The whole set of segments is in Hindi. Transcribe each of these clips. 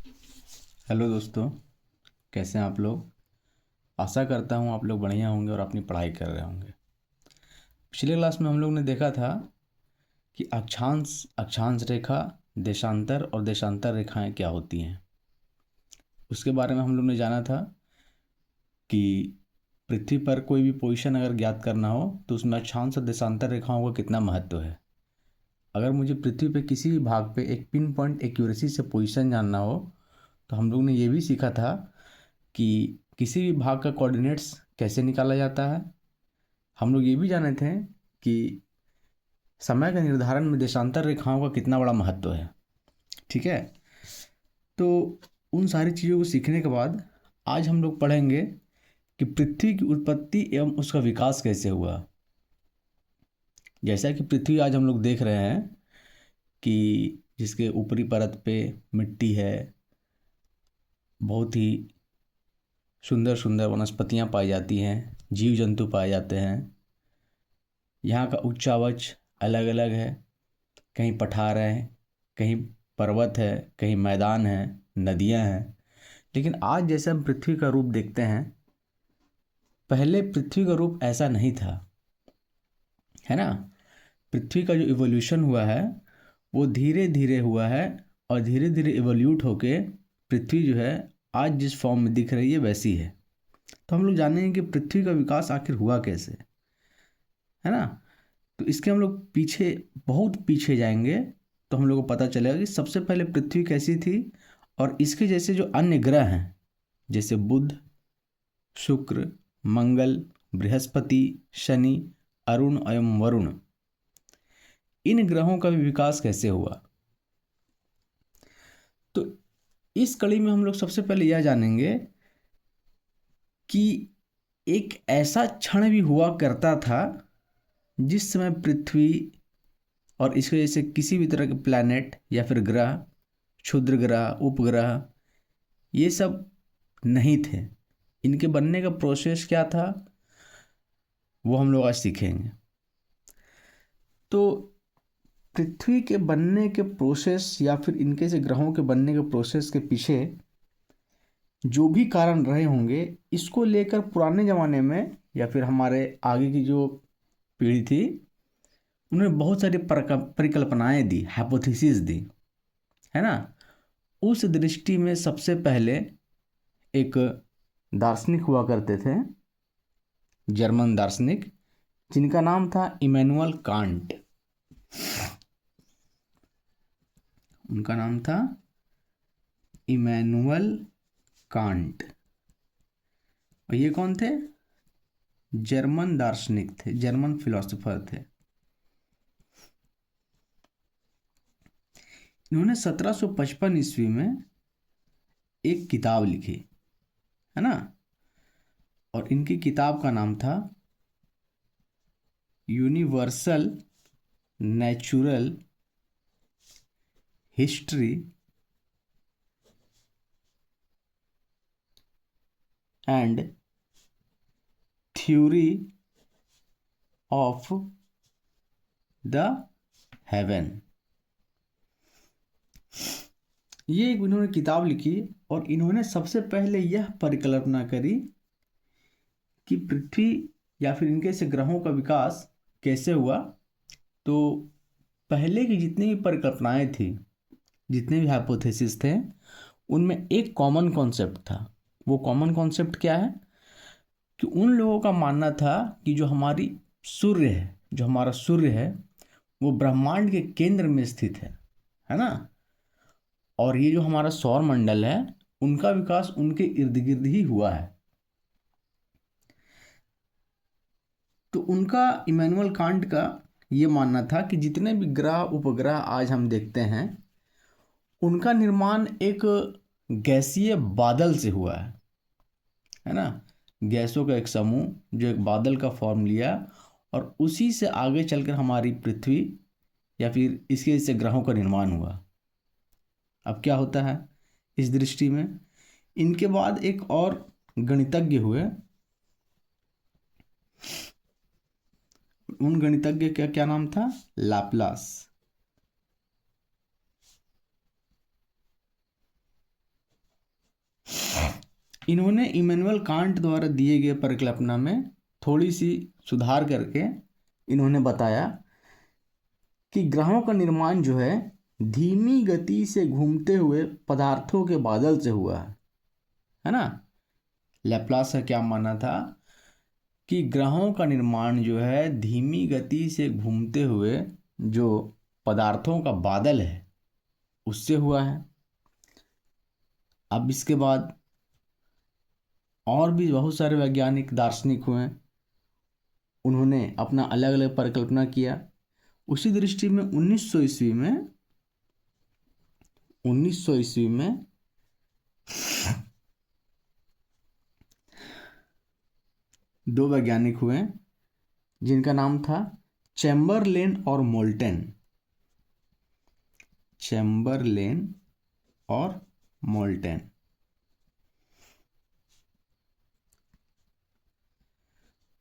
हेलो दोस्तों, कैसे हैं आप लोग। आशा करता हूँ आप लोग बढ़िया होंगे और अपनी पढ़ाई कर रहे होंगे। पिछले क्लास में हम लोग ने देखा था कि अक्षांश अक्षांश रेखा, देशांतर और देशांतर रेखाएं क्या होती हैं। उसके बारे में हम लोग ने जाना था कि पृथ्वी पर कोई भी पोजीशन अगर ज्ञात करना हो तो उसमें अक्षांश और देशांतर रेखाओं का कितना महत्व है। अगर मुझे पृथ्वी पे किसी भी भाग पे एक पिन पॉइंट एक्यूरेसी से पोजीशन जानना हो तो हम लोग ने ये भी सीखा था कि किसी भी भाग का कोऑर्डिनेट्स कैसे निकाला जाता है। हम लोग ये भी जाने थे कि समय के निर्धारण में देशांतर रेखाओं का कितना बड़ा महत्व है। ठीक है, तो उन सारी चीज़ों को सीखने के बाद आज हम लोग पढ़ेंगे कि पृथ्वी की उत्पत्ति एवं उसका विकास कैसे हुआ। जैसा कि पृथ्वी आज हम लोग देख रहे हैं कि जिसके ऊपरी परत पे मिट्टी है, बहुत ही सुंदर सुंदर वनस्पतियाँ पाई जाती हैं, जीव जंतु पाए जाते हैं। यहाँ का उच्चावच अलग अलग है, कहीं पठार है, कहीं पर्वत है, कहीं मैदान है, नदियाँ हैं। लेकिन आज जैसे हम पृथ्वी का रूप देखते हैं, पहले पृथ्वी का रूप ऐसा नहीं था, है ना। पृथ्वी का जो इवोल्यूशन हुआ है वो धीरे धीरे हुआ है और धीरे धीरे इवोल्यूट होके पृथ्वी जो है आज जिस फॉर्म में दिख रही है वैसी है। तो हम लोग जानेंगे कि पृथ्वी का विकास आखिर हुआ कैसे, है ना। तो इसके हम लोग पीछे, बहुत पीछे जाएंगे तो हम लोग को पता चलेगा कि सबसे पहले पृथ्वी कैसी थी और इसके जैसे जो अन्य ग्रह हैं जैसे बुध, शुक्र, मंगल, बृहस्पति, शनि, अरुण एवं वरुण, इन ग्रहों का भी विकास कैसे हुआ। तो इस कड़ी में हम लोग सबसे पहले यह जानेंगे कि एक ऐसा क्षण भी हुआ करता था जिस समय पृथ्वी और इसके जैसे किसी भी तरह के प्लैनेट या फिर ग्रह, क्षुद्र ग्रह, उपग्रह, ये सब नहीं थे। इनके बनने का प्रोसेस क्या था वो हम लोग आज सीखेंगे। तो पृथ्वी के बनने के प्रोसेस या फिर इनके से ग्रहों के बनने के प्रोसेस के पीछे जो भी कारण रहे होंगे, इसको लेकर पुराने ज़माने में या फिर हमारे आगे की जो पीढ़ी थी उन्होंने बहुत सारी परिकल्पनाएं दी, हाइपोथेसिस दी, है ना। उस दृष्टि में सबसे पहले एक दार्शनिक हुआ करते थे, जर्मन दार्शनिक, जिनका नाम था इमैनुअल कांट। उनका नाम था इमैनुअल कांट। और ये कौन थे? जर्मन दार्शनिक थे, जर्मन फिलोसोफर थे। इन्होंने 1755 ईस्वी में एक किताब लिखी, है ना। और इनकी किताब का नाम था universal natural history and theory of the haven. ये एक इन्होंने किताब लिखी और इन्होंने सबसे पहले यह परिकल्पना करी कि पृथ्वी या फिर इनके से ग्रहों का विकास कैसे हुआ। तो पहले की जितनी भी परिकल्पनाएं थी, जितने भी हाइपोथेसिस थे, उनमें एक कॉमन कॉन्सेप्ट था। वो कॉमन कॉन्सेप्ट क्या है कि उन लोगों का मानना था कि जो हमारी सूर्य है, जो हमारा सूर्य है, वो ब्रह्मांड के केंद्र में स्थित है ना। और ये जो हमारा सौर मंडल है उनका विकास उनके इर्द गिर्द ही हुआ है। तो उनका, इमैनुअल कांट का ये मानना था कि जितने भी ग्रह उपग्रह आज हम देखते हैं उनका निर्माण एक गैसीय बादल से हुआ है ना। गैसों का एक समूह जो एक बादल का फॉर्म लिया और उसी से आगे चलकर हमारी पृथ्वी या फिर इसके जैसे ग्रहों का निर्माण हुआ। अब क्या होता है इस दृष्टि में, इनके बाद एक और गणितज्ञ हुए। उन गणितज्ञ का क्या नाम था? लाप्लास। इन्होंने इमैनुअल कांट द्वारा दिए गए परिकल्पना में थोड़ी सी सुधार करके इन्होंने बताया कि ग्रहों का निर्माण जो है धीमी गति से घूमते हुए पदार्थों के बादल से हुआ है ना। लैप्लास का क्या मानना था कि ग्रहों का निर्माण जो है धीमी गति से घूमते हुए जो पदार्थों का बादल है उससे हुआ है। अब इसके बाद और भी बहुत सारे वैज्ञानिक दार्शनिक हुए, उन्होंने अपना अलग अलग परिकल्पना किया। उसी दृष्टि में 1900 ईस्वी में दो वैज्ञानिक हुए जिनका नाम था चैम्बरलेन और मोल्टन। चैम्बरलेन और मोल्टन।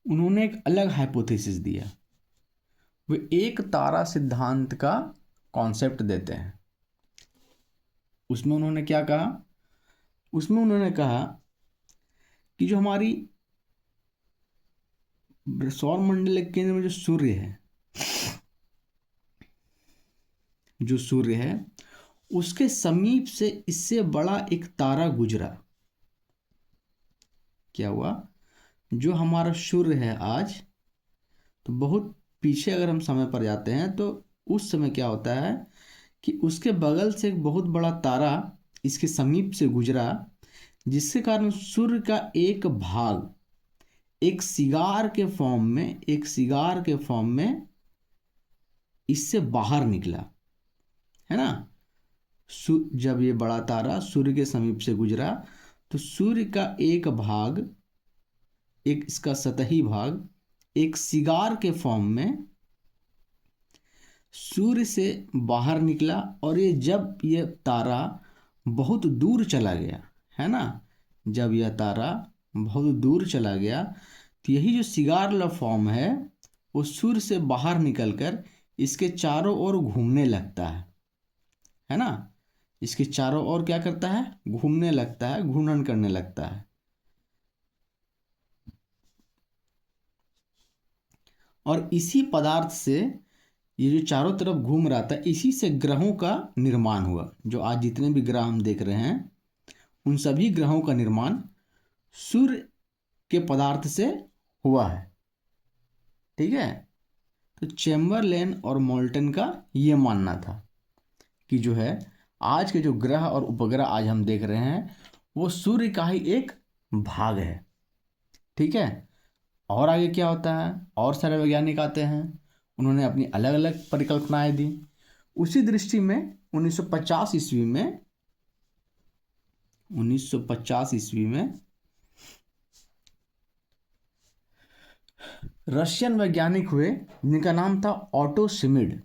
उन्होंने एक अलग हाइपोथेसिस दिया। वे एक तारा सिद्धांत का कॉन्सेप्ट देते हैं। उसमें उन्होंने क्या कहा? उसमें उन्होंने कहा कि जो हमारी सौर मंडल के केंद्र में जो सूर्य है उसके समीप से इससे बड़ा एक तारा गुजरा। क्या हुआ? जो हमारा सूर्य है आज, तो बहुत पीछे अगर हम समय पर जाते हैं तो उस समय क्या होता है कि उसके बगल से एक बहुत बड़ा तारा इसके समीप से गुजरा, जिसके कारण सूर्य का एक भाग एक सिगार के फॉर्म में इससे बाहर निकला, है ना। जब ये बड़ा तारा सूर्य के समीप से गुजरा तो सूर्य का एक भाग, एक इसका सतही भाग एक सिगार के फॉर्म में सूर्य से बाहर निकला। और जब ये तारा बहुत दूर चला गया, है ना, जब यह तारा बहुत दूर चला गया तो यही जो सिगार वाला फॉर्म है वो सूर्य से बाहर निकलकर इसके चारों ओर घूमने लगता है ना। इसके चारों ओर क्या करता है? घूमने लगता है, घूर्णन करने लगता है। और इसी पदार्थ से ये जो चारों तरफ घूम रहा था, इसी से ग्रहों का निर्माण हुआ। जो आज जितने भी ग्रह हम देख रहे हैं उन सभी ग्रहों का निर्माण सूर्य के पदार्थ से हुआ है। ठीक है। तो चैम्बरलेन और मोल्टन का ये मानना था कि जो है आज के जो ग्रह और उपग्रह आज हम देख रहे हैं वो सूर्य का ही एक भाग है। ठीक है। और आगे क्या होता है? और सारे वैज्ञानिक आते हैं, उन्होंने अपनी अलग अलग परिकल्पनाएं दी। उसी दृष्टि में 1950 ईस्वी में रशियन वैज्ञानिक हुए जिनका नाम था ऑटो शिमिड।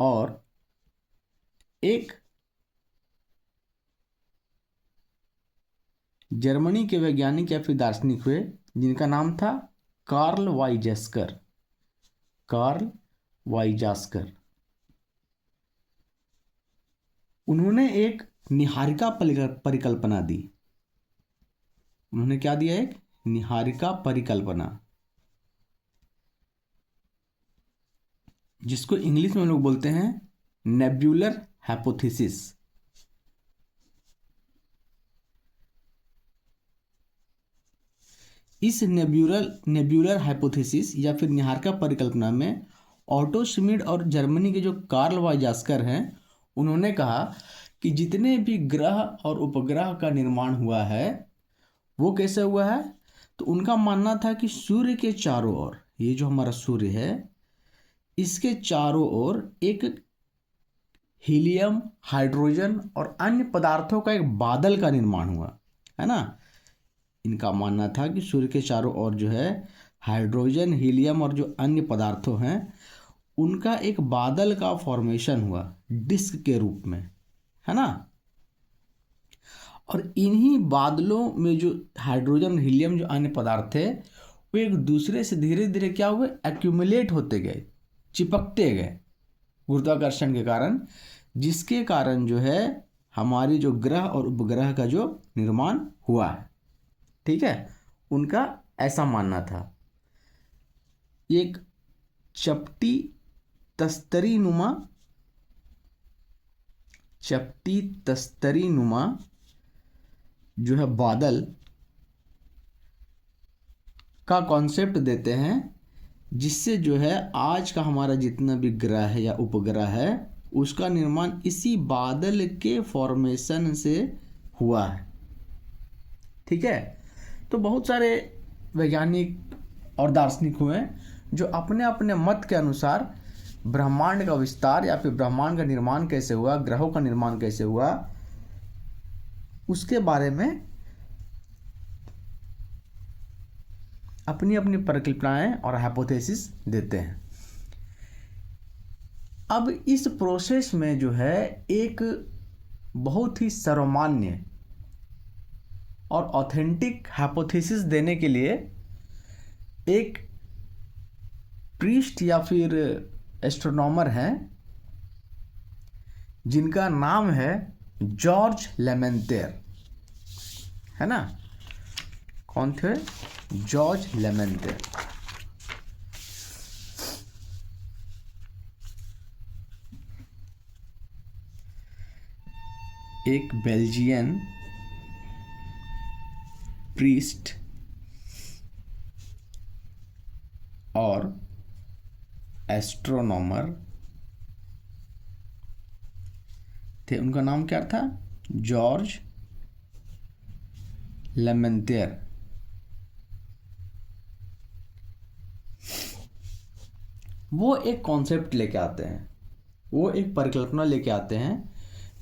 और एक जर्मनी के वैज्ञानिक या फिर दार्शनिक हुए जिनका नाम था कार्ल वाइजास्कर। उन्होंने एक निहारिका परिकल्पना दी। उन्होंने क्या दिया? एक निहारिका परिकल्पना, जिसको इंग्लिश में हम लोग बोलते हैं नेब्यूलर हाइपोथेसिस। इस नेब्यूलर हाइपोथेसिस या फिर निहारिका परिकल्पना में ऑटो शिमिड और जर्मनी के जो कार्ल वाइजास्कर हैं उन्होंने कहा कि जितने भी ग्रह और उपग्रह का निर्माण हुआ है वो कैसे हुआ है? तो उनका मानना था कि सूर्य के चारों ओर, ये जो हमारा सूर्य है इसके चारों ओर एक हीलियम, हाइड्रोजन और अन्य पदार्थों का एक बादल का निर्माण हुआ, है ना। इनका मानना था कि सूर्य के चारों ओर जो है हाइड्रोजन, हीलियम और जो अन्य पदार्थों हैं उनका एक बादल का फॉर्मेशन हुआ डिस्क के रूप में, है ना। और इन्हीं बादलों में जो हाइड्रोजन, हीलियम, जो अन्य पदार्थ थे वो एक दूसरे से धीरे धीरे क्या हुए? एक्यूमुलेट होते गए, चिपकते गए, गुरुत्वाकर्षण के कारण, जिसके कारण जो है हमारी जो ग्रह और उपग्रह का जो निर्माण हुआ है, ठीक है, उनका ऐसा मानना था। एक चपटी तस्तरी नुमा जो है बादल का कॉन्सेप्ट देते हैं, जिससे जो है आज का हमारा जितना भी ग्रह है या उपग्रह है उसका निर्माण इसी बादल के फॉर्मेशन से हुआ है, ठीक है। तो बहुत सारे वैज्ञानिक और दार्शनिक हुए जो अपने अपने मत के अनुसार ब्रह्मांड का विस्तार या फिर ब्रह्मांड का निर्माण कैसे हुआ, ग्रहों का निर्माण कैसे हुआ, उसके बारे में अपनी अपनी परिकल्पनाएं और हाइपोथेसिस देते हैं। अब इस प्रोसेस में जो है एक बहुत ही सर्वमान्य और ऑथेंटिक हाइपोथेसिस देने के लिए एक प्रीस्ट या फिर एस्ट्रोनॉमर हैं जिनका नाम है जॉर्ज लेमेंतेर, है ना। कौन थे? जॉर्ज लेमेंतेर। एक बेल्जियन प्रीस्ट और एस्ट्रोनॉमर थे। उनका नाम क्या था? जॉर्ज लेमेंतेर। वो एक कॉन्सेप्ट लेके आते हैं, वो एक परिकल्पना लेके आते हैं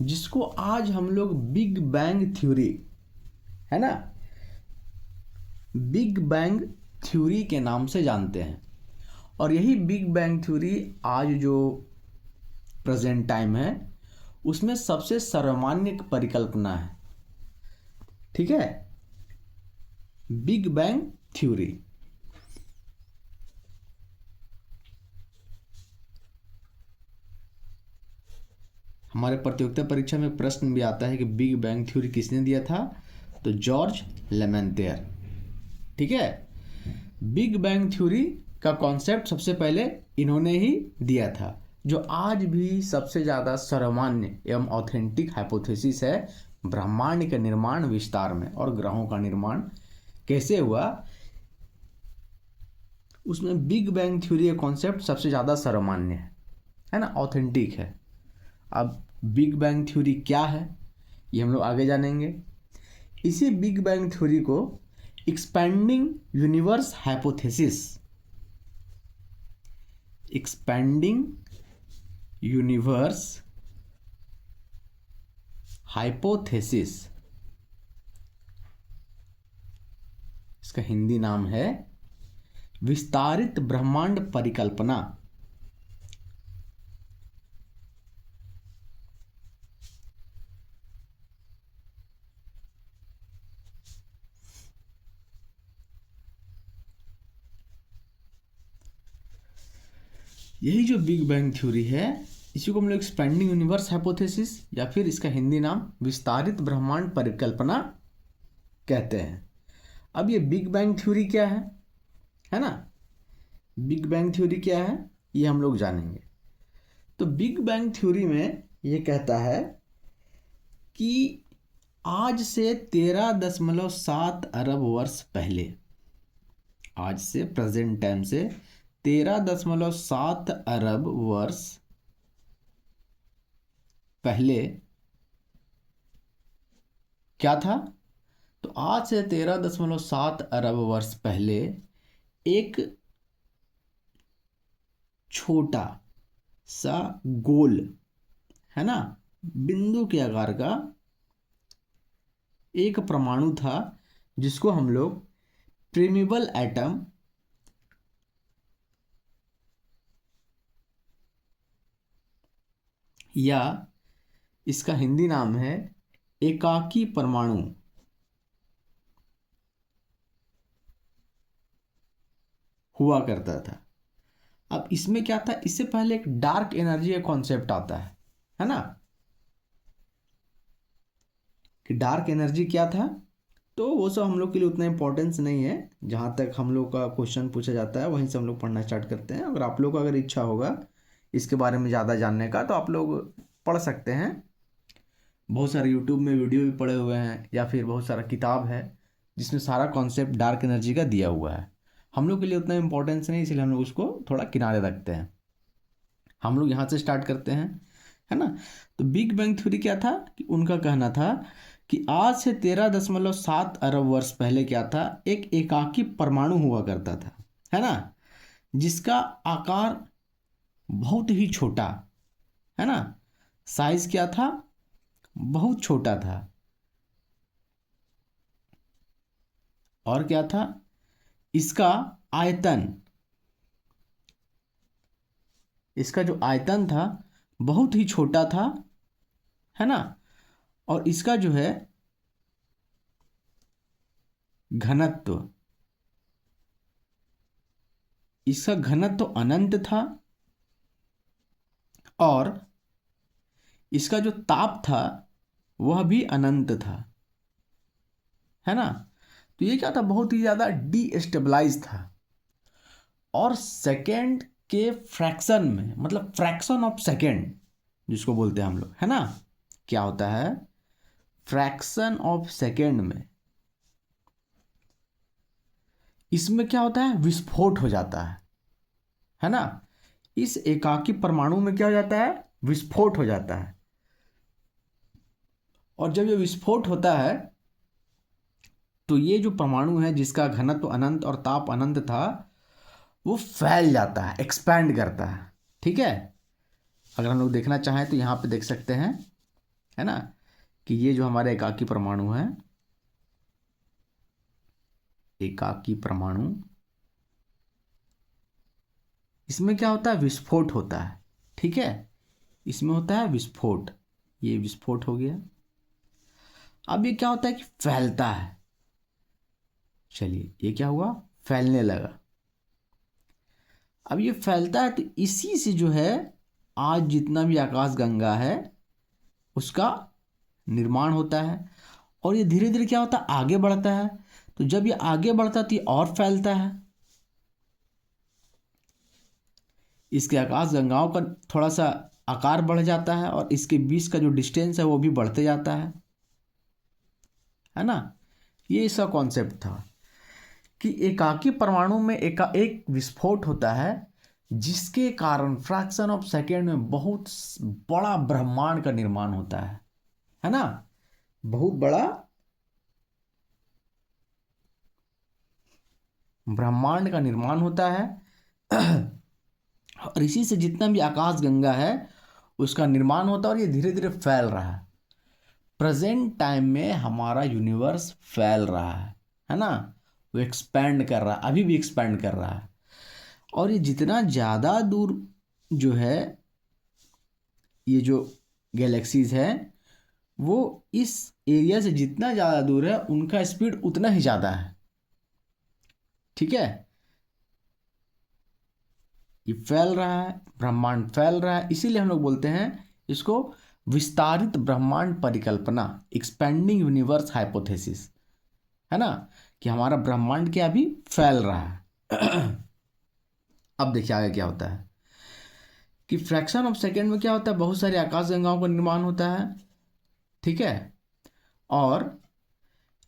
जिसको आज हम लोग बिग बैंग थ्योरी, है ना, बिग बैंग थ्योरी के नाम से जानते हैं। और यही बिग बैंग थ्योरी आज जो प्रेजेंट टाइम है उसमें सबसे सर्वमान्य परिकल्पना है, ठीक है, बिग बैंग थ्योरी। हमारे प्रतियोगिता परीक्षा में प्रश्न भी आता है कि बिग बैंग थ्योरी किसने दिया था? तो जॉर्ज लेमेंतेर, ठीक है। बिग बैंग थ्योरी का कॉन्सेप्ट सबसे पहले इन्होंने ही दिया था, जो आज भी सबसे ज़्यादा सर्वमान्य एवं ऑथेंटिक हाइपोथेसिस है ब्रह्मांड के निर्माण विस्तार में और ग्रहों का निर्माण कैसे हुआ, उसमें बिग बैंग थ्योरी का कॉन्सेप्ट सबसे ज़्यादा सर्वमान्य है ना, ऑथेंटिक है। अब बिग बैंग थ्योरी क्या है ये हम लोग आगे जानेंगे। इसी बिग बैंग थ्योरी को expanding universe hypothesis, expanding universe hypothesis, इसका हिंदी नाम है विस्तारित ब्रह्मांड परिकल्पना। यही जो बिग बैंग थ्योरी है इसी को हम लोग एक्सपेंडिंग यूनिवर्स हाइपोथेसिस या फिर इसका हिंदी नाम विस्तारित ब्रह्मांड परिकल्पना कहते हैं। अब ये बिग बैंग थ्योरी क्या है ना, बिग बैंग थ्योरी क्या है ये हम लोग जानेंगे। तो बिग बैंग थ्योरी में ये कहता है कि आज से 13.7 अरब वर्ष पहले, आज से प्रेजेंट टाइम से 13.7 अरब वर्ष पहले क्या था? तो आज से 13.7 अरब वर्ष पहले एक छोटा सा गोल, है ना, बिंदु के आकार का एक परमाणु था जिसको हम लोग प्रिमिबल एटम या इसका हिंदी नाम है एकाकी परमाणु हुआ करता था। अब इसमें क्या था, इससे पहले एक डार्क एनर्जी का कॉन्सेप्ट आता है ना, कि डार्क एनर्जी क्या था। तो वो सब हम लोग के लिए उतना इम्पोर्टेंस नहीं है, जहाँ तक हम लोग का क्वेश्चन पूछा जाता है वहीं से हम लोग पढ़ना स्टार्ट करते हैं। अगर आप लोग का अगर इच्छा होगा इसके बारे में ज़्यादा जानने का तो आप लोग पढ़ सकते हैं। बहुत सारे यूट्यूब में वीडियो भी पड़े हुए हैं या फिर बहुत सारा किताब है जिसमें सारा कॉन्सेप्ट डार्क एनर्जी का दिया हुआ है। हम लोग के लिए उतना इम्पोर्टेंस नहीं, इसलिए हम लोग उसको थोड़ा किनारे रखते हैं। हम लोग यहाँ से स्टार्ट करते हैं, है ना। तो बिग बैंग थ्योरी क्या था कि उनका कहना था कि आज से 13.7 अरब वर्ष पहले क्या था, एक एकाकी परमाणु हुआ करता था, है ना, जिसका आकार बहुत ही छोटा, है ना, साइज क्या था, बहुत छोटा था। और क्या था, इसका आयतन, इसका जो आयतन था बहुत ही छोटा था, है ना। और इसका जो है घनत्व, इसका घनत्व अनंत था, और इसका जो ताप था वह भी अनंत था, है ना। तो ये क्या था, बहुत ही ज़्यादा डीस्टेबलाइज था। और सेकेंड के फ्रैक्शन में, मतलब फ्रैक्शन ऑफ सेकेंड जिसको बोलते हैं हम लोग, है ना, क्या होता है, फ्रैक्शन ऑफ सेकेंड में इसमें क्या होता है, विस्फोट हो जाता है ना। इस एकाकी परमाणु में क्या हो जाता है, विस्फोट हो जाता है। और जब ये विस्फोट होता है तो ये जो परमाणु है जिसका घनत्व अनंत और ताप अनंत था वो फैल जाता है, एक्सपैंड करता है, ठीक है। अगर हम लोग देखना चाहें तो यहाँ पे देख सकते हैं, है ना, कि ये जो हमारे एकाकी परमाणु है, एकाकी परमाणु, इसमें क्या होता है, विस्फोट होता है, ठीक है। इसमें होता है विस्फोट, ये विस्फोट हो गया। अब ये क्या होता है कि फैलता है, चलिए ये क्या हुआ, फैलने लगा। अब ये फैलता है तो इसी से जो है आज जितना भी आकाश गंगा है उसका निर्माण होता है। और ये धीरे धीरे क्या होता है, आगे बढ़ता है। तो जब ये आगे बढ़ता है तो ये और फैलता है, इसके आकाश गंगाओं का थोड़ा सा आकार बढ़ जाता है और इसके बीच का जो डिस्टेंस है वो भी बढ़ते जाता है ना। ये इसका कॉन्सेप्ट था कि एकाकी परमाणु में एक विस्फोट होता है जिसके कारण फ्रैक्शन ऑफ सेकेंड में बहुत बड़ा ब्रह्मांड का निर्माण होता है ना, बहुत बड़ा ब्रह्मांड का निर्माण होता है। और इसी से जितना भी आकाश गंगा है उसका निर्माण होता है और ये धीरे धीरे फैल रहा है। प्रेजेंट टाइम में हमारा यूनिवर्स फैल रहा है ना, वो एक्सपैंड कर रहा है, अभी भी एक्सपैंड कर रहा है। और ये जितना ज़्यादा दूर जो है, ये जो गैलेक्सीज है वो इस एरिया से जितना ज़्यादा दूर है उनका स्पीड उतना ही ज़्यादा है, ठीक है। ये फैल रहा है, ब्रह्मांड फैल रहा है, इसीलिए हम लोग बोलते हैं इसको विस्तारित ब्रह्मांड परिकल्पना, एक्सपेंडिंग यूनिवर्स हाइपोथेसिस, है ना, कि हमारा ब्रह्मांड क्या अभी फैल रहा है। अब देखिए आगे क्या होता है कि फ्रैक्शन ऑफ सेकेंड में क्या होता है, बहुत सारे आकाश गंगाओं का निर्माण होता है, ठीक है। और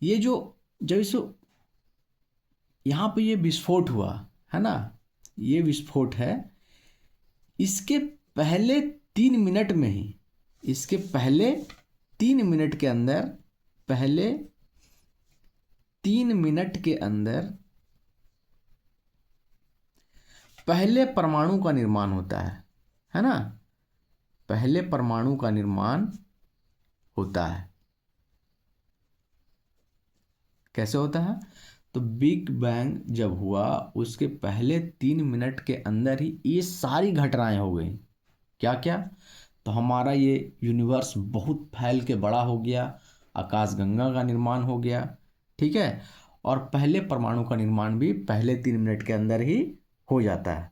ये जो जब इस यहाँ पे ये विस्फोट हुआ है ना, ये विस्फोट है, इसके पहले 3 मिनट में ही, इसके पहले 3 मिनट के अंदर, पहले 3 मिनट के अंदर पहले परमाणु का निर्माण होता है ना, पहले परमाणु का निर्माण होता है। कैसे होता है, तो बिग बैंग जब हुआ उसके पहले 3 मिनट के अंदर ही ये सारी घटनाएं हो गई। क्या क्या, तो हमारा ये यूनिवर्स बहुत फैल के बड़ा हो गया, आकाशगंगा का निर्माण हो गया, ठीक है। और पहले परमाणु का निर्माण भी पहले 3 मिनट के अंदर ही हो जाता है।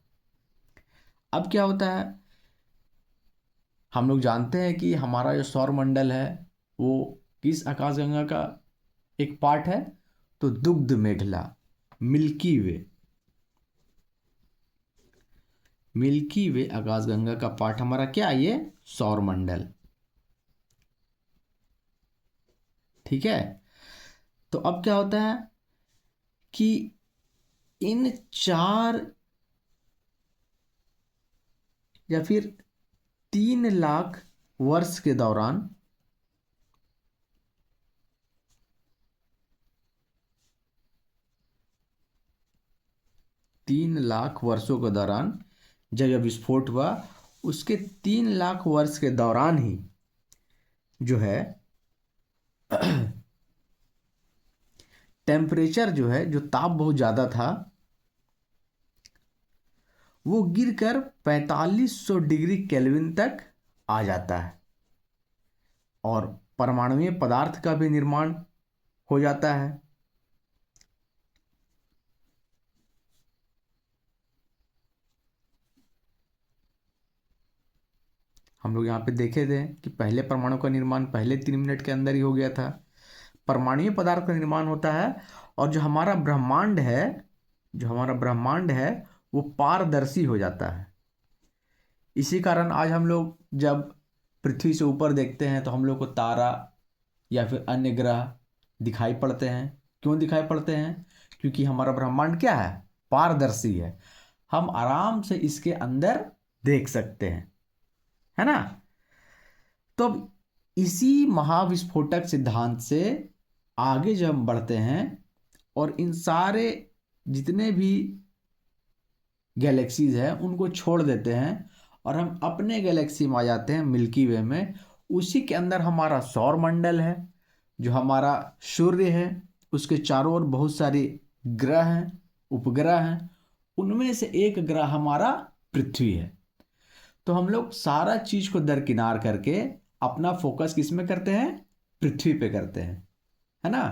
अब क्या होता है, हम लोग जानते हैं कि हमारा जो सौर मंडल है वो किस आकाशगंगा का एक पार्ट है, तो दुग्ध मेखला, मिल्की वे, मिल्की वे आकाशगंगा का पार्ट हमारा क्या है, ये सौर मंडल। ठीक है। तो अब क्या होता है कि इन 4 या फिर 3 लाख वर्ष के दौरान 3 लाख वर्षों के दौरान जब यह विस्फोट हुआ, उसके 3 लाख वर्ष के दौरान ही जो है टेम्परेचर जो है, जो ताप बहुत ज़्यादा था, वो गिरकर 4500 डिग्री केल्विन तक आ जाता है और परमाणुीय पदार्थ का भी निर्माण हो जाता है। हम लोग यहाँ पे देखे थे कि पहले परमाणु का निर्माण पहले 3 मिनट के अंदर ही हो गया था। परमाणुीय पदार्थ का निर्माण होता है और जो हमारा ब्रह्मांड है, जो हमारा ब्रह्मांड है वो पारदर्शी हो जाता है। इसी कारण आज हम लोग जब पृथ्वी से ऊपर देखते हैं तो हम लोग को तारा या फिर अन्य ग्रह दिखाई पड़ते हैं। क्यों दिखाई पड़ते हैं? क्योंकि हमारा ब्रह्मांड क्या है, पारदर्शी है, हम आराम से इसके अंदर देख सकते हैं, है ना। तो अब इसी महाविस्फोटक सिद्धांत से आगे जब हम बढ़ते हैं और इन सारे जितने भी गैलेक्सीज हैं उनको छोड़ देते हैं और हम अपने गैलेक्सी में आ जाते हैं, मिल्की वे में। उसी के अंदर हमारा सौर मंडल है, जो हमारा सूर्य है, उसके चारों ओर बहुत सारे ग्रह हैं, उपग्रह हैं। उनमें से एक ग्रह हमारा पृथ्वी है। तो हम लोग सारा चीज को दरकिनार करके अपना फोकस किस में करते हैं, पृथ्वी पे करते हैं, है ना।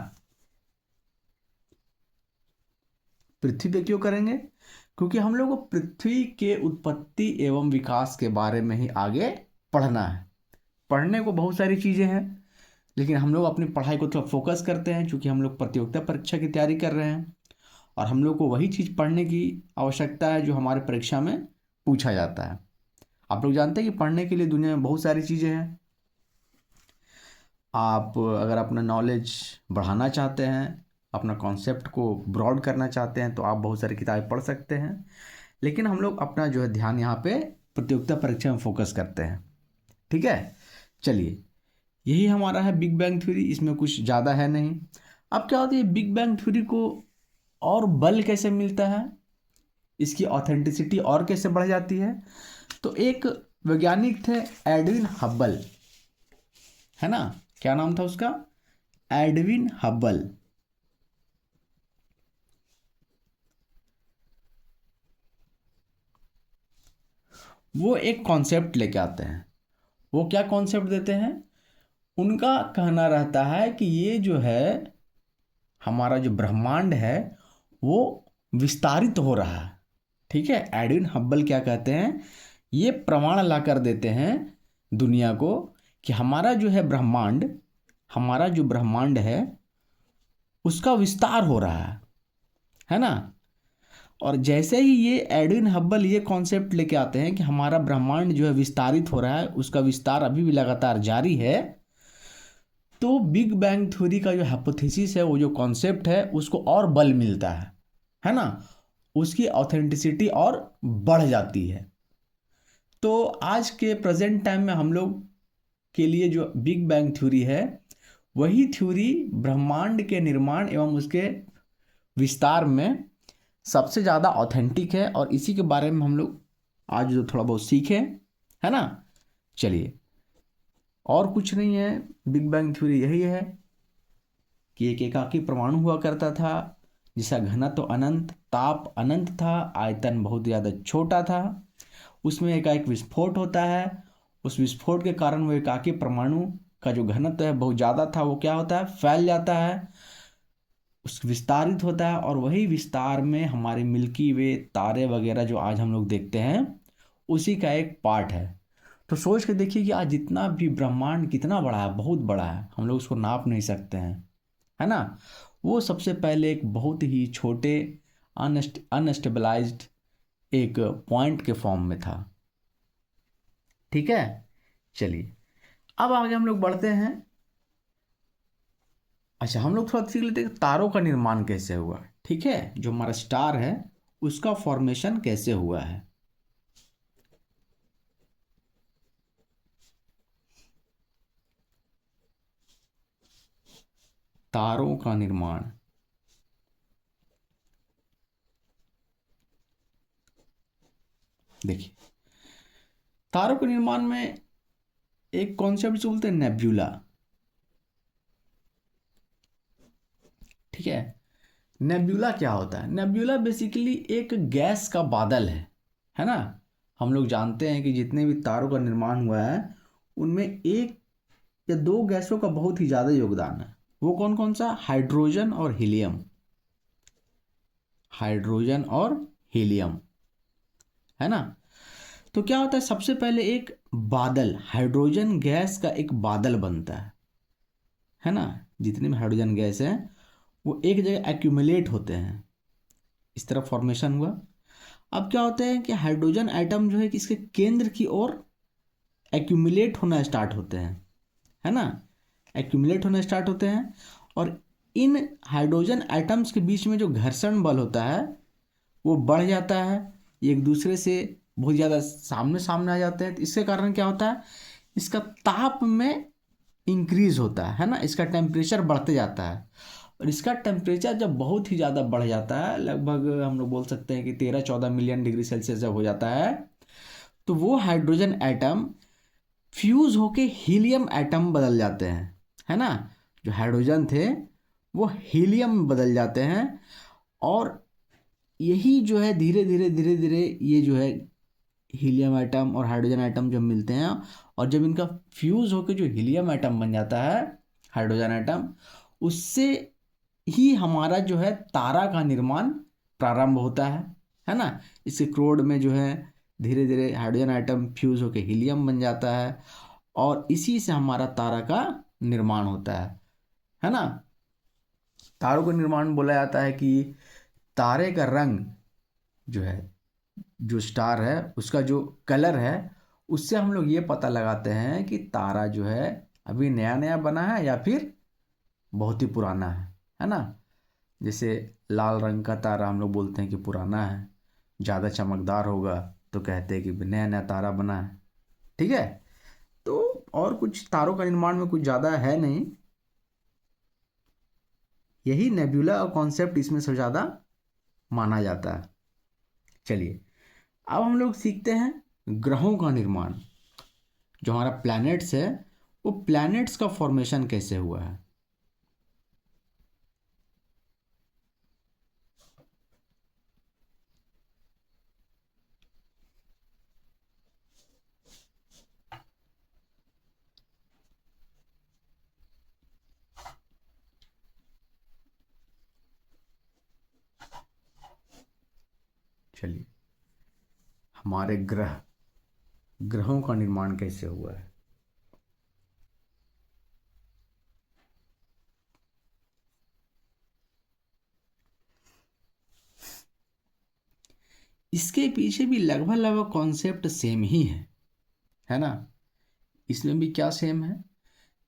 पृथ्वी पे क्यों करेंगे? क्योंकि हम लोग को पृथ्वी के उत्पत्ति एवं विकास के बारे में ही आगे पढ़ना है। पढ़ने को बहुत सारी चीजें हैं, लेकिन हम लोग अपनी पढ़ाई को थोड़ा फोकस करते हैं क्योंकि हम लोग प्रतियोगिता परीक्षा की तैयारी कर रहे हैं और हम लोग को वही चीज़ पढ़ने की आवश्यकता है जो हमारे परीक्षा में पूछा जाता है। आप लोग जानते हैं कि पढ़ने के लिए दुनिया में बहुत सारी चीज़ें हैं। आप अगर अपना नॉलेज बढ़ाना चाहते हैं, अपना कॉन्सेप्ट को ब्रॉड करना चाहते हैं, तो आप बहुत सारी किताबें पढ़ सकते हैं। लेकिन हम लोग अपना जो है ध्यान यहाँ पे प्रतियोगिता परीक्षा में फोकस करते हैं। ठीक है, चलिए, यही हमारा है बिग बैंग थ्योरी, इसमें कुछ ज़्यादा है नहीं। अब क्या होता है, बिग बैंग थ्योरी को और बल कैसे मिलता है, इसकी ऑथेंटिसिटी और कैसे बढ़ जाती है? तो एक वैज्ञानिक थे एडविन हब्बल, है ना, क्या नाम था उसका, एडविन हब्बल। वो एक कॉन्सेप्ट लेके आते हैं। वो क्या कॉन्सेप्ट देते हैं? उनका कहना रहता है कि ये जो है हमारा जो ब्रह्मांड है वो विस्तारित हो रहा है। ठीक है, एडविन हब्बल क्या कहते हैं, ये प्रमाण ला कर देते हैं दुनिया को कि हमारा जो है ब्रह्मांड, हमारा जो ब्रह्मांड है उसका विस्तार हो रहा है ना। और जैसे ही ये एडविन हब्बल ये कॉन्सेप्ट लेके आते हैं कि हमारा ब्रह्मांड जो है विस्तारित हो रहा है, उसका विस्तार अभी भी लगातार जारी है, तो बिग बैंग थ्योरी का जो हाइपोथेसिस है, वो जो कॉन्सेप्ट है, उसको और बल मिलता है ना, उसकी ऑथेंटिसिटी और बढ़ जाती है। तो आज के प्रेजेंट टाइम में हम लोग के लिए जो बिग बैंग थ्योरी है, वही थ्योरी ब्रह्मांड के निर्माण एवं उसके विस्तार में सबसे ज़्यादा ऑथेंटिक है और इसी के बारे में हम लोग आज जो थोड़ा बहुत सीखे, है ना। चलिए, और कुछ नहीं है, बिग बैंग थ्योरी यही है कि एक एकाकी परमाणु हुआ करता था जिसका घनत्व अनंत, ताप अनंत था, आयतन बहुत ज़्यादा छोटा था। उसमें एकाएक विस्फोट होता है, उस विस्फोट के कारण वो एकाकी परमाणु का जो घनत्व है बहुत ज़्यादा था, वो क्या होता है, फैल जाता है, उस विस्तारित होता है और वही विस्तार में हमारे मिल्की वे तारे वगैरह जो आज हम लोग देखते हैं उसी का एक पार्ट है। तो सोच के देखिए कि आज जितना भी ब्रह्मांड कितना बड़ा है, बहुत बड़ा है, हम लोग उसको नाप नहीं सकते हैं, है ना। वो सबसे पहले एक बहुत ही छोटे अनस्टेबलाइज्ड एक पॉइंट के फॉर्म में था। ठीक है, चलिए अब आगे हम लोग बढ़ते हैं। अच्छा, हम लोग थोड़ा सीख लेते हैं कि तारों का निर्माण कैसे हुआ। ठीक है, जो हमारा स्टार है उसका फॉर्मेशन कैसे हुआ है। तारों का निर्माण, देखिए तारों के निर्माण में एक कॉन्सेप्ट जो बोलते हैं नेब्यूला। ठीक है, नेब्यूला क्या होता है? नेब्यूला बेसिकली एक गैस का बादल है ना। हम लोग जानते हैं कि जितने भी तारों का निर्माण हुआ है उनमें एक या दो गैसों का बहुत ही ज़्यादा योगदान है। वो कौन कौन सा? हाइड्रोजन और हीलियम। हाइड्रोजन और हीलियम, है ना। तो क्या होता है, सबसे पहले एक बादल, हाइड्रोजन गैस का एक बादल बनता है ना। जितने भी हाइड्रोजन गैस है वो एक जगह एक्यूमुलेट होते हैं, इस तरह फॉर्मेशन हुआ। अब क्या होता है कि हाइड्रोजन एटम जो है कि इसके केंद्र की ओर एक्यूमुलेट होना स्टार्ट होते हैं, है ना। एक्यूमुलेट होना स्टार्ट होते हैं और इन हाइड्रोजन एटम्स के बीच में जो घर्षण बल होता है वो बढ़ जाता है, एक दूसरे से बहुत ज़्यादा सामने सामने आ जाते हैं। तो इसके कारण क्या होता है, इसका ताप में इंक्रीज होता है ना, इसका टेम्परेचर बढ़ते जाता है। और इसका टेम्परेचर जब बहुत ही ज़्यादा बढ़ जाता है, लगभग हम लोग बोल सकते हैं कि 13-14 मिलियन डिग्री सेल्सियस जब हो जाता है, तो वो हाइड्रोजन एटम फ्यूज होके हीलियम एटम बदल जाते हैं, है ना। जो हाइड्रोजन थे वो हीलियम में बदल जाते हैं। और यही जो है धीरे धीरे धीरे धीरे ये जो है हीलियम एटम और हाइड्रोजन एटम जब मिलते हैं और जब इनका फ्यूज होकर जो हीलियम एटम बन जाता है, हाइड्रोजन एटम, उससे ही हमारा जो है तारा का निर्माण प्रारंभ होता है ना। इसके क्रोड में जो है धीरे धीरे हाइड्रोजन एटम फ्यूज होकर हीलियम बन जाता है और इसी से हमारा तारा का निर्माण होता है ना। तारों का निर्माण बोला जाता है कि तारे का रंग जो है, जो स्टार है उसका जो कलर है, उससे हम लोग ये पता लगाते हैं कि तारा जो है अभी नया नया बना है या फिर बहुत ही पुराना है ना। जैसे लाल रंग का तारा हम लोग बोलते हैं कि पुराना है, ज़्यादा चमकदार होगा तो कहते हैं कि नया नया तारा बना है। ठीक है, तो और कुछ तारों का निर्माण में कुछ ज़्यादा है नहीं, यही नेब्यूला और कॉन्सेप्ट इसमें सबसे ज़्यादा माना जाता है। चलिए अब हम लोग सीखते हैं ग्रहों का निर्माण। जो हमारा प्लैनेट्स है वो प्लैनेट्स का फॉर्मेशन कैसे हुआ है। चलिए, हमारे ग्रहों का निर्माण कैसे हुआ है। इसके पीछे भी लगभग लगभग कॉन्सेप्ट सेम ही है ना। इसमें भी क्या सेम है,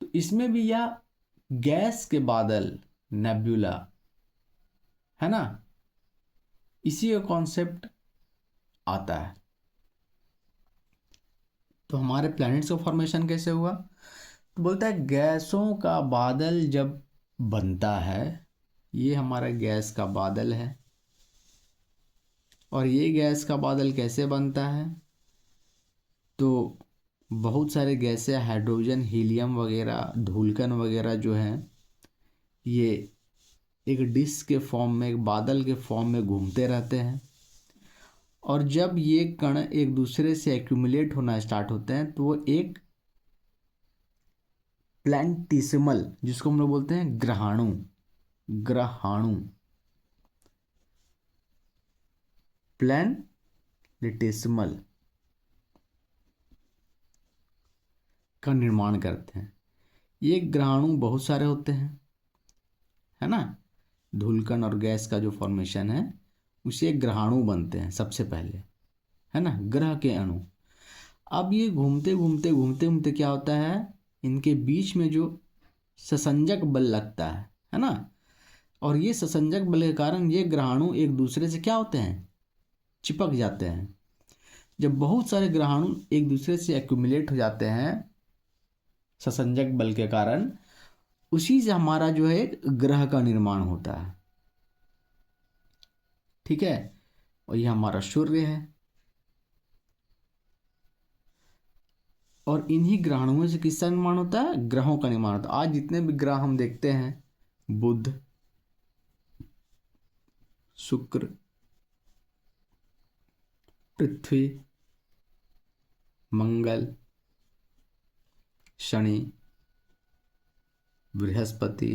तो इसमें भी यह गैस के बादल, नेब्यूला, है ना, इसी का कॉन्सेप्ट आता है। तो हमारे प्लैनेट्स का फॉर्मेशन कैसे हुआ, तो बोलता है गैसों का बादल जब बनता है, ये हमारा गैस का बादल है। और ये गैस का बादल कैसे बनता है, तो बहुत सारे गैसें, हाइड्रोजन, हीलियम वगैरह, धूलकण वगैरह जो हैं, ये एक डिस्क के फॉर्म में, एक बादल के फॉर्म में घूमते रहते हैं। और जब ये कण एक दूसरे से एक्यूमुलेट होना स्टार्ट होते हैं तो वो एक प्लैनेटिसिमल, जिसको हम लोग बोलते हैं ग्रहाणु, ग्रहाणु, प्लैनेटिसिमल, का निर्माण करते हैं। ये ग्रहाणु बहुत सारे होते हैं, है ना। धूलकण और गैस का जो फॉर्मेशन है उसे ग्रहाणु बनते हैं सबसे पहले, है ना, ग्रह के अणु। अब ये घूमते घूमते घूमते घूमते क्या होता है, इनके बीच में जो ससंजक बल लगता है ना, और ये ससंजक बल के कारण ये ग्रहाणु एक दूसरे से क्या होते हैं, चिपक जाते हैं। जब बहुत सारे ग्रहाणु एक दूसरे से एक्यूमुलेट हो जाते हैं ससंजक बल के कारण, उसी से हमारा जो है ग्रह का निर्माण होता है। ठीक है, और ये हमारा सूर्य है। और इन्हीं ग्रहाणुओं से किसका निर्माण होता है, ग्रहों का निर्माण होता है। आज जितने भी ग्रह हम देखते हैं, बुध, शुक्र, पृथ्वी, मंगल, शनि, बृहस्पति,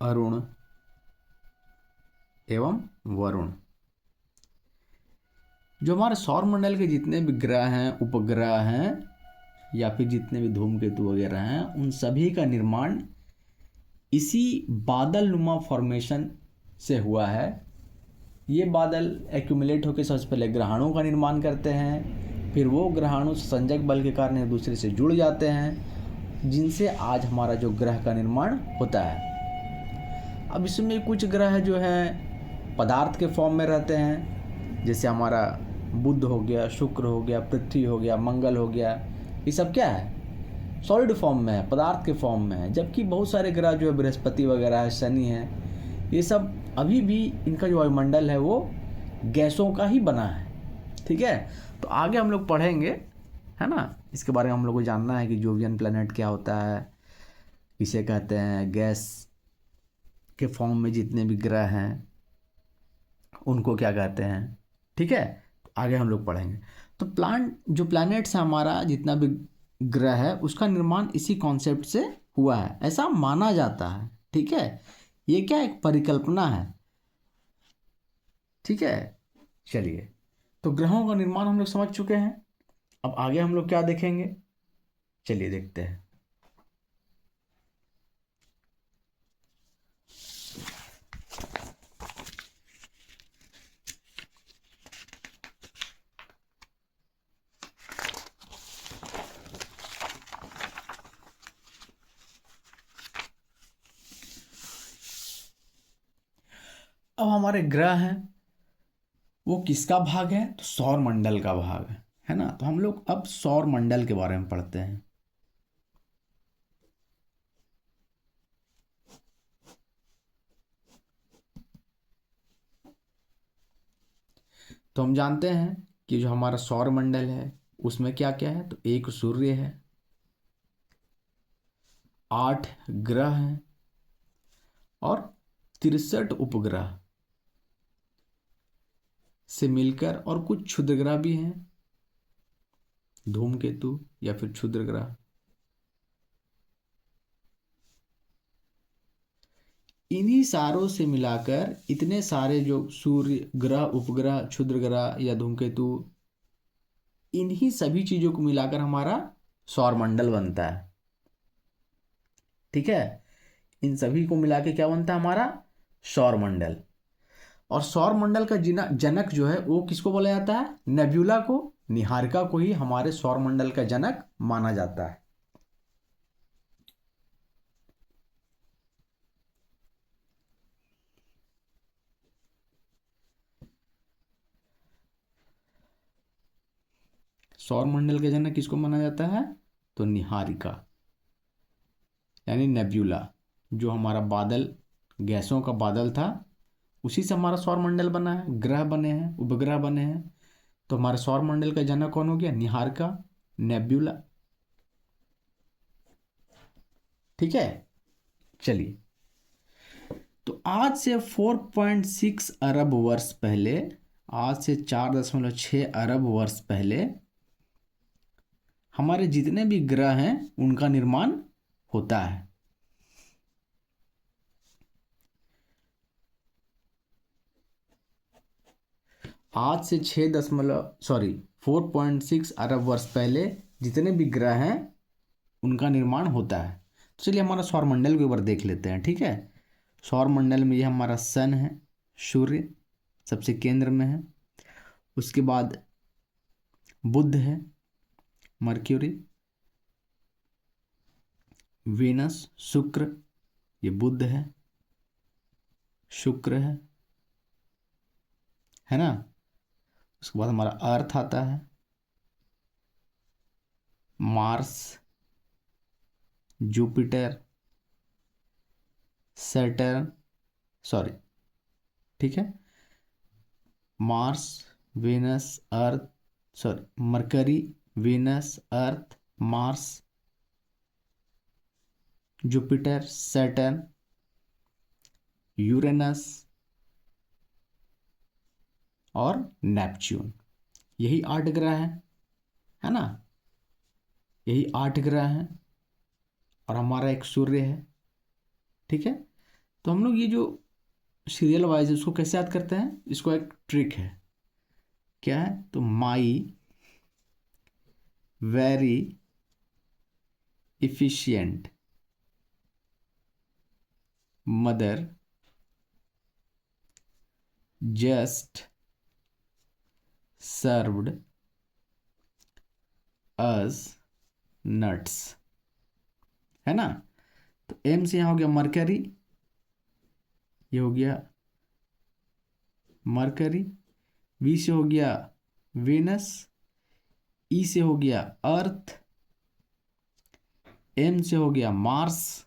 अरुण एवं वरुण, जो हमारे सौर मंडल के जितने भी ग्रह हैं, उपग्रह हैं, या फिर जितने भी धूमकेतु वगैरह हैं, उन सभी का निर्माण इसी बादल नुमा फॉर्मेशन से हुआ है। ये बादल एक्यूमुलेट होकर सबसे पहले ग्रहाणुओं का निर्माण करते हैं, फिर वो ग्रहाणु संजक बल के कारण एक दूसरे से जुड़ जाते हैं, जिनसे आज हमारा जो ग्रह का निर्माण होता है। अब इसमें कुछ ग्रह जो हैं पदार्थ के फॉर्म में रहते हैं, जैसे हमारा बुध हो गया, शुक्र हो गया, पृथ्वी हो गया, मंगल हो गया, ये सब क्या है, सॉलिड फॉर्म में है, पदार्थ के फॉर्म में है। जबकि बहुत सारे ग्रह जो है बृहस्पति वगैरह है, शनि है, ये सब अभी भी इनका जो वायुमंडल है वो गैसों का ही बना है। ठीक है, तो आगे हम लोग पढ़ेंगे, है ना, इसके बारे में हम लोग को जानना है कि जोवियन प्लैनेट क्या होता है, इसे कहते हैं, गैस के फॉर्म में जितने भी ग्रह हैं उनको क्या कहते हैं। ठीक है, तो आगे हम लोग पढ़ेंगे। तो जो प्लैनेट्स है, हमारा जितना भी ग्रह है, उसका निर्माण इसी कॉन्सेप्ट से हुआ है, ऐसा माना जाता है। ठीक है, ये क्या एक परिकल्पना है। ठीक है, चलिए, तो ग्रहों का निर्माण हम लोग समझ चुके हैं। अब आगे हम लोग क्या देखेंगे, चलिए देखते हैं। अब हमारे ग्रह हैं वो किसका भाग है, तो सौर मंडल का भाग है ना। तो हम लोग अब सौर मंडल के बारे में पढ़ते हैं। तो हम जानते हैं कि जो हमारा सौर मंडल है उसमें क्या क्या है, तो एक सूर्य है, 8 ग्रह हैं और 63 उपग्रह से मिलकर, और कुछ क्षुद्र ग्रह भी हैं, धूमकेतु या फिर क्षुद्र ग्रह। इन्हीं सारों से मिलाकर इतने सारे जो सूर्य ग्रह, उपग्रह, क्षुद्र ग्रह या धूमकेतु, इन्हीं सभी चीजों को मिलाकर हमारा सौर मंडल बनता है। ठीक है, इन सभी को मिला के क्या बनता है, हमारा सौर मंडल। और सौर मंडल का जनक जो है वो किसको बोला जाता है, नेब्यूला को, निहारिका को ही हमारे सौर मंडल का जनक माना जाता है। सौर मंडल का जनक किसको माना जाता है, तो निहारिका यानी नेब्यूला, जो हमारा बादल, गैसों का बादल था, उसी से हमारा सौर मंडल बना है, ग्रह बने हैं, उपग्रह बने हैं। तो हमारे सौर मंडल का जनक कौन हो गया, निहारिका, नेब्यूला। ठीक है, चलिए, तो आज से 4.6 अरब वर्ष पहले, आज से 4.6 अरब वर्ष पहले हमारे जितने भी ग्रह हैं उनका निर्माण होता है। आज से 4.6 अरब वर्ष पहले जितने भी ग्रह हैं उनका निर्माण होता है। तो चलिए हमारा सौरमंडल के ऊपर देख लेते हैं, ठीक है। सौरमंडल में ये हमारा सन है, सूर्य सबसे केंद्र में है। उसके बाद बुध है, मर्क्यूरी, वीनस, शुक्र, ये बुध है, शुक्र है ना। उसके बाद हमारा अर्थ आता है, मार्स, जुपिटर, सैटर्न, सॉरी, ठीक है, मार्स, वीनस, अर्थ, सॉरी, मरकरी, वीनस, अर्थ, मार्स, जुपिटर, सैटर्न, यूरेनस और नेपच्यून। यही 8 ग्रह है ना, यही 8 ग्रह हैं और हमारा एक सूर्य है, ठीक है। तो हम लोग ये जो सीरियल वाइज है उसको कैसे याद करते हैं, इसको एक ट्रिक है, क्या है, तो my very efficient mother just served us nuts, है ना। तो एम से यहाँ हो गया मरकरी, ये हो गया मरकरी, वी से हो गया वीनस, ई से हो गया अर्थ, एम से हो गया मार्स,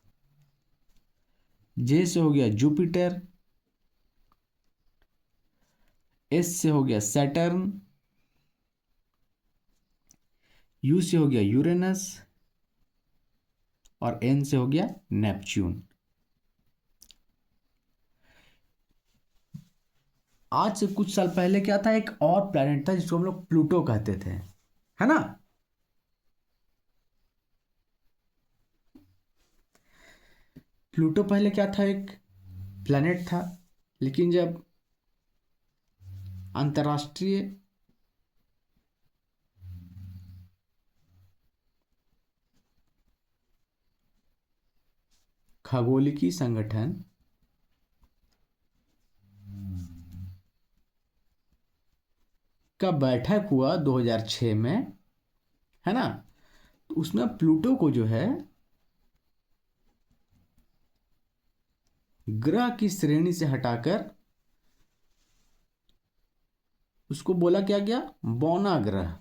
जे से हो गया जुपिटर, एस से हो गया सैटर्न, यू से हो गया यूरेनस और एन से हो गया नेपच्यून। आज से कुछ साल पहले क्या था, एक और प्लैनेट था जिसको हम लोग प्लूटो कहते थे, है ना। प्लूटो पहले क्या था, एक प्लैनेट था, लेकिन जब अंतर्राष्ट्रीय खगोलिकी संगठन का बैठक हुआ 2006 में, है ना, तो उसमें प्लूटो को जो है ग्रह की श्रेणी से हटाकर उसको बोला क्या गया, बौना ग्रह,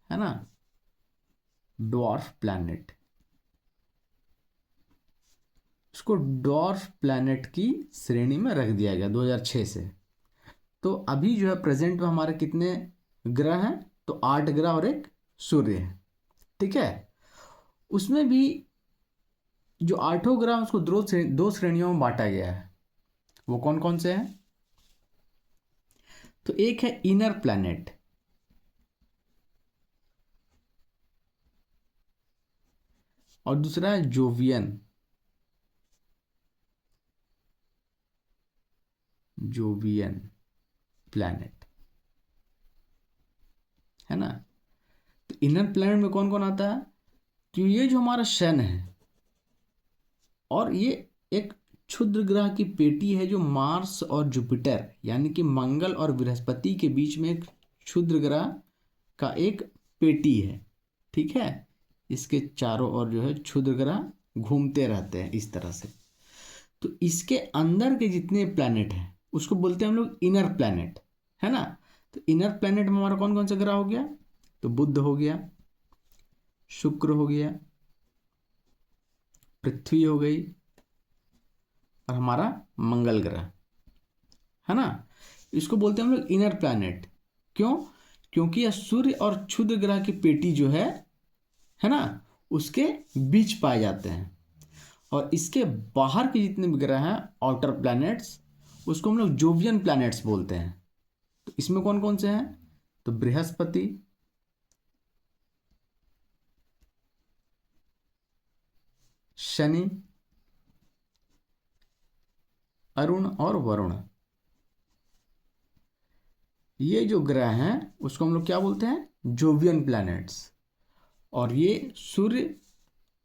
है ना, ड्वार्फ प्लैनेट। उसको ड्वार्फ प्लैनेट की श्रेणी में रख दिया गया 2006 से। तो अभी जो है प्रेजेंट में हमारे कितने ग्रह हैं, तो 8 ग्रह और एक सूर्य है, ठीक है। उसमें भी जो 8 ग्रह उसको दो श्रेणियों में बांटा गया है। वो कौन कौन से हैं, तो एक है इनर प्लैनेट, और दूसरा है जोवियन प्लैनेट, है ना। तो इनर प्लैनेट में कौन कौन आता है, तो ये जो हमारा सन है, और ये एक क्षुद्र ग्रह की पेटी है जो मार्स और जुपिटर यानी कि मंगल और बृहस्पति के बीच में एक क्षुद्र ग्रह का एक पेटी है, ठीक है। इसके चारों ओर जो है क्षुद्र ग्रह घूमते रहते हैं इस तरह से। तो इसके अंदर के जितने प्लैनेट हैं उसको बोलते हैं हम लोग इनर प्लैनेट, है ना। तो इनर प्लैनेट में हमारा कौन कौन सा ग्रह हो गया, तो बुध हो गया, शुक्र हो गया, पृथ्वी हो गई और हमारा मंगल ग्रह, है ना। इसको बोलते हैं हम लोग इनर प्लैनेट। क्यों, क्योंकि यह सूर्य और क्षुद्र ग्रह की पेटी जो है ना, उसके बीच पाए जाते हैं। और इसके बाहर के जितने भी ग्रह हैं आउटर प्लैनेट्स, उसको हम लोग जोवियन प्लैनेट्स बोलते हैं। तो इसमें कौन कौन से हैं, तो बृहस्पति, शनि, अरुण और वरुण। ये जो ग्रह हैं उसको हम लोग क्या बोलते हैं, जोवियन प्लैनेट्स। और ये सूर्य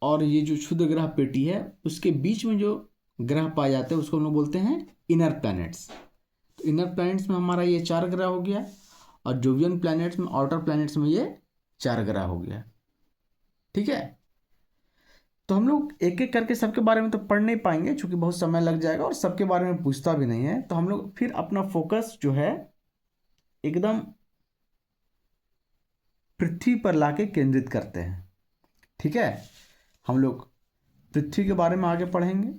और ये जो क्षुद्र ग्रह पेटी है उसके बीच में जो ग्रह पाए जाते हैं उसको हम लोग बोलते हैं इनर प्लैनेट्स। तो इनर प्लैनेट्स में हमारा ये 4 ग्रह हो गया, और जोवियन प्लैनेट्स में, आउटर प्लैनेट्स में ये 4 ग्रह हो गया। ठीक है, तो हम लोग एक एक करके सबके बारे में तो पढ़ नहीं पाएंगे क्योंकि बहुत समय लग जाएगा और सबके बारे में पूछता भी नहीं है। तो हम लोग फिर अपना फोकस जो है एकदम पृथ्वी पर लाके केंद्रित करते हैं। ठीक है, हम लोग पृथ्वी के बारे में आगे पढ़ेंगे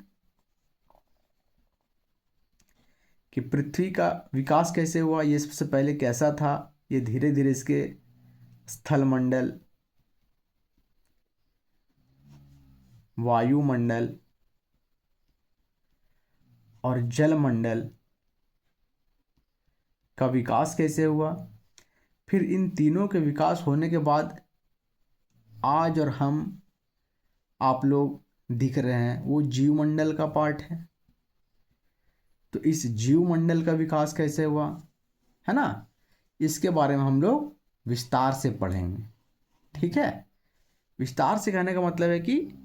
कि पृथ्वी का विकास कैसे हुआ, ये सबसे पहले कैसा था, ये धीरे धीरे इसके स्थलमंडल, वायुमंडल और जलमंडल का विकास कैसे हुआ। फिर इन तीनों के विकास होने के बाद आज और हम आप लोग दिख रहे हैं वो जीवमंडल का पार्ट है। तो इस जीवमंडल का विकास कैसे हुआ, है ना, इसके बारे में हम लोग विस्तार से पढ़ेंगे। ठीक है, विस्तार से कहने का मतलब है कि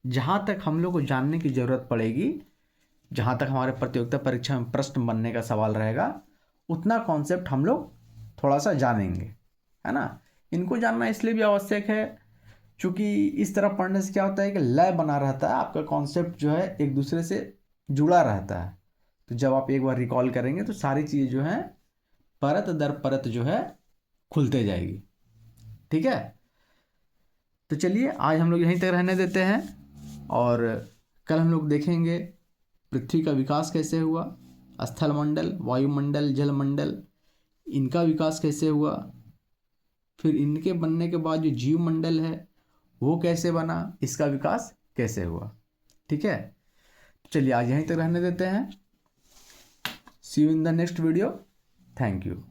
जहाँ तक हम लोग को जानने की ज़रूरत पड़ेगी, जहाँ तक हमारे प्रतियोगिता परीक्षा में प्रश्न बनने का सवाल रहेगा, उतना कॉन्सेप्ट हम लोग थोड़ा सा जानेंगे, है ना। इनको जानना इसलिए भी आवश्यक है क्योंकि इस तरह पढ़ने से क्या होता है कि लय बना रहता है, आपका कॉन्सेप्ट जो है एक दूसरे से जुड़ा रहता है। तो जब आप एक बार रिकॉल करेंगे तो सारी चीज़ें जो हैं परत दर परत जो है खुलते जाएगी। ठीक है, तो चलिए आज हम लोग यहीं तक रहने देते हैं, और कल हम लोग देखेंगे पृथ्वी का विकास कैसे हुआ, स्थलमंडल, वायुमंडल, जलमंडल, इनका विकास कैसे हुआ, फिर इनके बनने के बाद जो जीवमंडल है वो कैसे बना, इसका विकास कैसे हुआ। ठीक है, चलिए आज यहीं तक रहने देते हैं। See you in the next video. Thank you.